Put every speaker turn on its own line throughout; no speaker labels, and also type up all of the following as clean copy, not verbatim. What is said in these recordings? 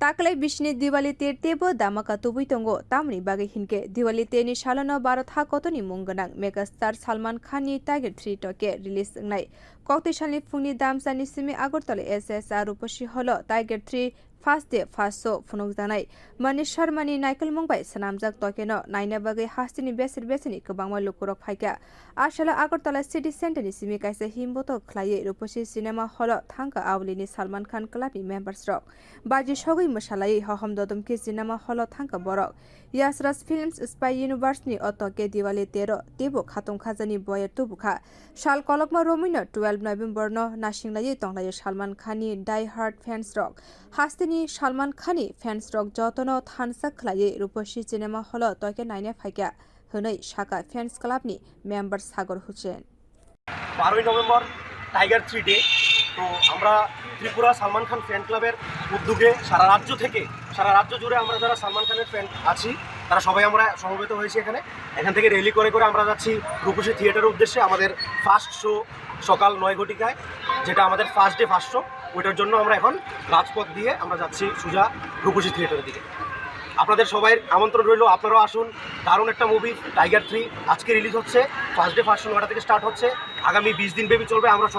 Taklai Bishni Diwali Tebo Damaka Tubitongo, Tamni Bagi Hinke, Diwali Teni Shalana Barat Hakotoni Munganang, Megastar Salman Khan tiger-3 toke release night. Koktisalo Funi Damsani Simi Agartala SSR Rupashi Holo, tiger-3 First day, first so, Funugdanai. Manish Sharmani Nikel Mumbai, Sanamzak Tokeno, Naina Bagi Hastini Besini, Kabama Lukurok Haika. Asalo Agartala City Center Simi kaisa himbotok khwlaiwi Rupashi Cinema Hall thangkha aulini Salman Khan club members rock. Baji shogui mashalai hoham dodom ki cinema hall thangkha borok. Yashraj Films Spy Universe ni toke Diwali tebo khatung khajani boyer tubukha. Shal kolokma romino 12 November no nasinglai tonglai Salman Khan ni die hard fans rock. Hastini Salman Khan ni fans rock jotono thansa khwlaiwi Rupashi Cinema Hall toke naina phaika. Honai Shaka Fans Club ni member Sagar Hussein
12 November Tiger day. তো আমরা Tripura Salman Khan fan ক্লাবের উদ্যোগে সারা রাজ্য জুড়ে আমরা যারা সালমান খানের fan আছি তারা সবাই আমরা সমবেত হয়েছি এখান থেকে র্যালি করে আমরা যাচ্ছি রূপসী থিয়েটারের উদ্দেশ্যে। আমাদের ফার্স্ট শো সকাল 9 ঘটিকায়, যেটা আমাদের ফার্স্ট ডে ফার্স্ট শো, ওইটার জন্য আমরা এখন রাজপথ দিয়ে আমরা যাচ্ছি সোজা রূপসী থিয়েটারের দিকে। আপনাদের সবাই আমন্ত্রণ রইল, আপনারাও আসুন। দারুণ একটা মুভি টাইগার-3 আজকে রিলিজ হচ্ছে, ফার্স্ট ডে ফার্স্ট শো 9টা থেকে স্টার্ট হচ্ছে, আগামী 20 দিন ব্যাপী চলবে। আপনারা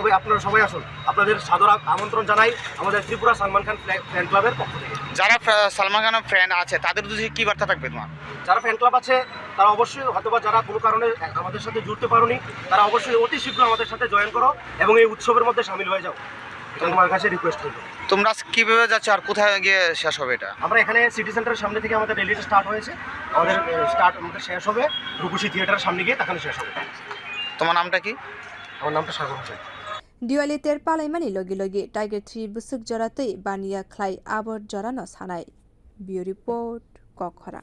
সবাই আসুন, আপনাদের সাদর আমন্ত্রণ জানাই আমাদের ত্রিপুরা সালমান খান ফ্যান ক্লাবের পক্ষ থেকে।
যারা সালমান খানের ফ্যান আছে তাদের উদ্দেশ্যে কি বার্তা থাকবে তোমার?
যারা ফ্যান ক্লাব আছে তারা অবশ্যই, হয়তোবা যারা কোনো কারণে আমাদের সাথে জুড়তে পারোনি, তারা অবশ্যই অতি শীঘ্র আমাদের সাথে জয়েন করো এবং এই উৎসবের মধ্যে সামিল হয়ে যাও। তোমার কাছে রিকোয়েস্ট করব।
তোমরা কিভাবে যাচ্ছ আর কোথায় গিয়ে শেষ হবে এটা?
আমরা এখানে সিটি সেন্টারের সামনে থেকে আমাদের র্যালিটা স্টার্ট হয়েছে, আমাদের শেষ হবে রূপসী থিয়েটারের সামনে গিয়ে, তখন শেষ হবে।
তোমার নামটা কি?
আমার নামটা সাগর Hossain.
Diwali Palaimani Logi tiger-3 busuk joratei bania khlai abor jorano sanai. Bureau report Kokkhara.